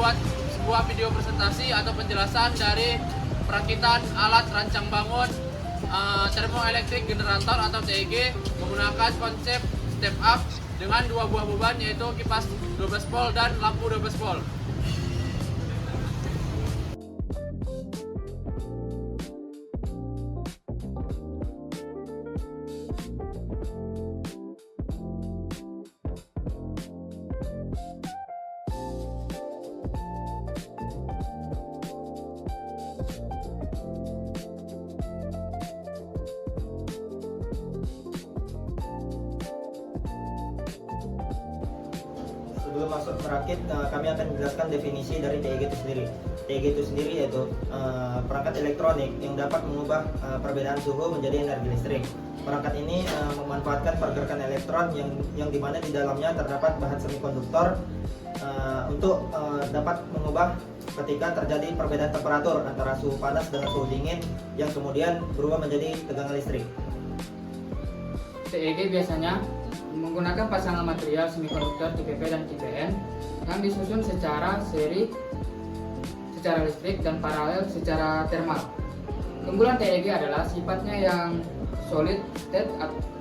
membuat sebuah video presentasi atau penjelasan dari perakitan alat rancang bangun termoelektrik generator atau TEG menggunakan konsep step up dengan 2 buah beban, yaitu kipas 12 volt dan lampu 12 volt. Sebelum masuk merakit, kami akan menjelaskan definisi dari TEG itu sendiri. TEG itu sendiri yaitu perangkat elektronik yang dapat mengubah perbedaan suhu menjadi energi listrik. Perangkat ini memanfaatkan pergerakan elektron yang dimana di dalamnya terdapat bahan semikonduktor untuk dapat mengubah ketika terjadi perbedaan temperatur antara suhu panas dengan suhu dingin yang kemudian berubah menjadi tegangan listrik. TEG biasanya menggunakan pasangan material semikonduktor tipe P dan tipe N yang disusun secara seri, secara listrik, dan paralel secara thermal. Keunggulan TEG adalah sifatnya yang solid state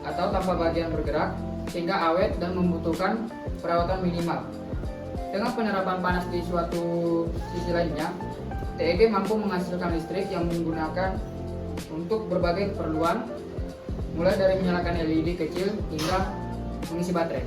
atau tanpa bagian bergerak, sehingga awet dan membutuhkan perawatan minimal. Dengan penerapan panas di suatu sisi lainnya, TEG mampu menghasilkan listrik yang menggunakan untuk berbagai keperluan, mulai dari menyalakan LED kecil hingga mengisi baterai.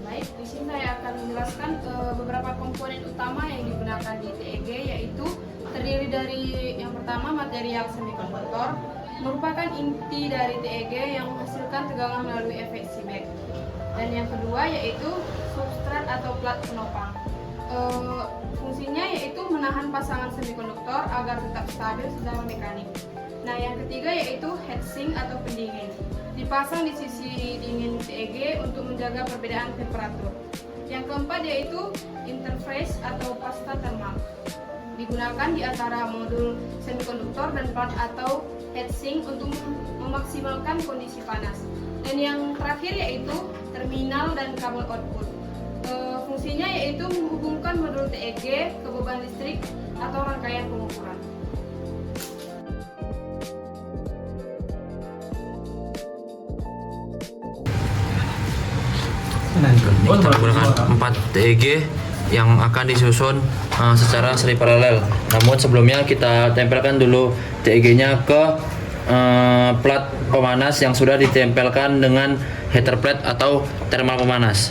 Baik, di sini saya akan menjelaskan beberapa komponen utama yang digunakan di TEG, yaitu terdiri dari yang pertama material semikonduktor, merupakan inti dari TEG yang menghasilkan tegangan melalui efek Seebeck. Dan yang kedua yaitu substrat atau plat penopang. Fungsinya yaitu menahan pasangan semikonduktor agar tetap stabil secara mekanik. Nah, yang ketiga yaitu heatsink atau pendingin. Dipasang di sisi dingin TEG untuk menjaga perbedaan temperatur. Yang keempat yaitu interface atau pasta thermal. Digunakan di antara modul semikonduktor dan plat atau heatsink untuk memaksimalkan kondisi panas. Dan yang terakhir yaitu terminal dan kabel output. Fungsinya yaitu menghubungkan modul TEG ke beban listrik atau rangkaian pengukuran. Kita menggunakan 4 TEG yang akan disusun secara seri paralel. Namun sebelumnya kita tempelkan dulu TEG-nya ke plat pemanas yang sudah ditempelkan dengan heater plate atau thermal pemanas.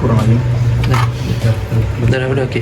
Kurang lagi. Udah oke.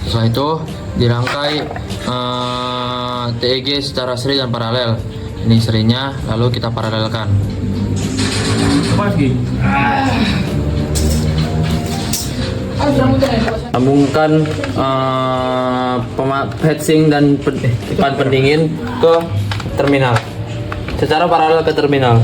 Setelah itu dirangkai TEG secara seri dan paralel. Ini serinya, lalu kita paralelkan. Sambungkan heatsink dan pipa pendingin ke terminal secara paralel ke terminal.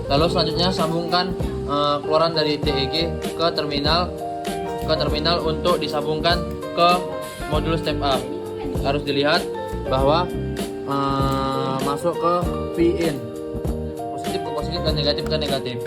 Lalu selanjutnya sambungkan keluaran dari TEG ke terminal untuk disambungkan ke modul step up. Harus dilihat bahwa masuk ke P-in, positif ke positif dan negatif ke negatif.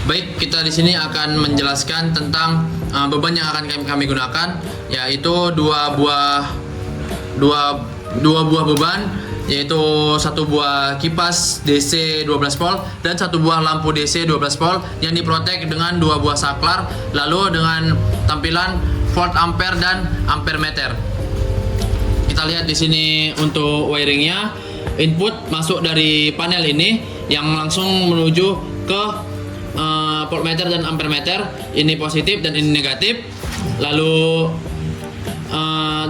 Baik, kita di sini akan menjelaskan tentang beban yang akan kami gunakan, yaitu dua buah beban, yaitu satu buah kipas DC 12 volt dan satu buah lampu DC 12 volt yang diprotek dengan dua buah saklar, lalu dengan tampilan volt ampere dan ampere meter. Kita lihat di sini untuk wiringnya, input masuk dari panel ini yang langsung menuju ke voltmeter dan ampere meter. Ini positif dan ini negatif. Lalu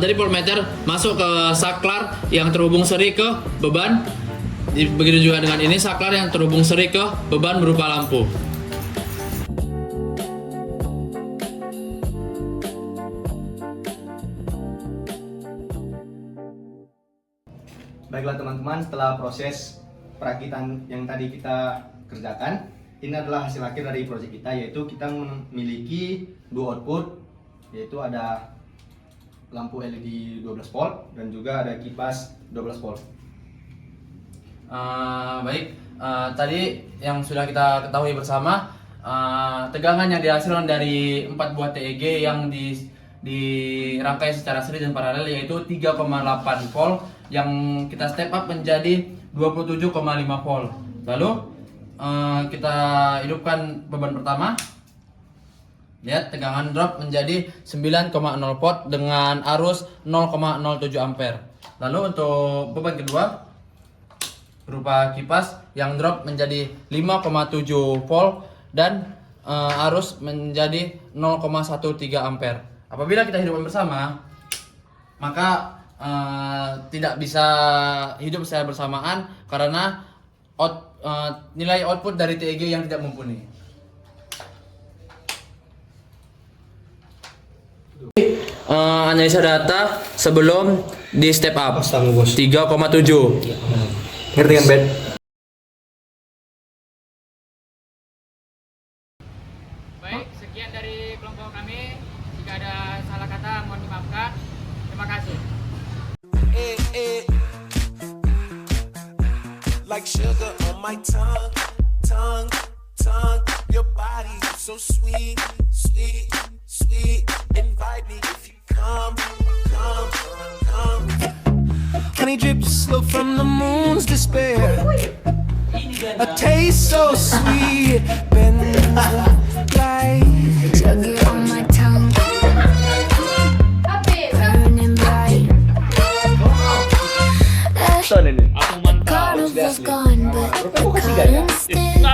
dari voltmeter masuk ke saklar yang terhubung seri ke beban. Begitu juga dengan ini, saklar yang terhubung seri ke beban berupa lampu. Baiklah teman-teman, setelah proses perakitan yang tadi kita kerjakan, ini adalah hasil akhir dari proyek kita, yaitu kita memiliki dua output, yaitu ada lampu LED 12 volt dan juga ada kipas 12 volt. Baik, tadi yang sudah kita ketahui bersama, tegangan yang dihasilkan dari 4 buah TEG yang dirangkai secara seri dan paralel yaitu 3,8 volt yang kita step up menjadi 27,5 volt. Lalu kita hidupkan beban pertama. Lihat, tegangan drop menjadi 9,0 volt dengan arus 0,07 ampere. Lalu untuk beban kedua berupa kipas yang drop menjadi 5,7 volt dan arus menjadi 0,13 ampere. Apabila kita hidupkan bersama, maka tidak bisa hidup secara bersamaan karena nilai output dari TEG yang tidak mumpuni. Analisa data sebelum di step up 3,7. Ngerti kan, Ben? Baik, sekian dari kelompok kami. Jika ada salah kata mohon dimaafkan. Terima kasih. Like sugar on my tongue, tongue, tongue. Your body so sweet, sweet, sweet. Invite me if you come, come, come. Honey drips slow from the moon's despair. A taste so sweet, bend like sugar on my tongue, burning bright. Carnival's gone, but the cotton sticks.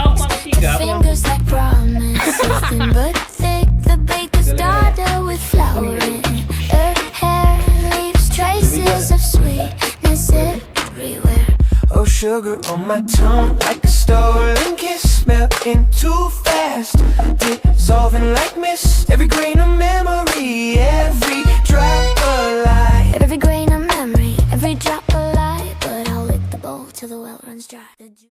Fingers like promise, thin but thick. The baker's daughter with flour in her hair leaves traces of sweetness everywhere. oh sugar on my tongue, like a stolen kiss, melting too fast, dissolving like mist. Every grain of memory.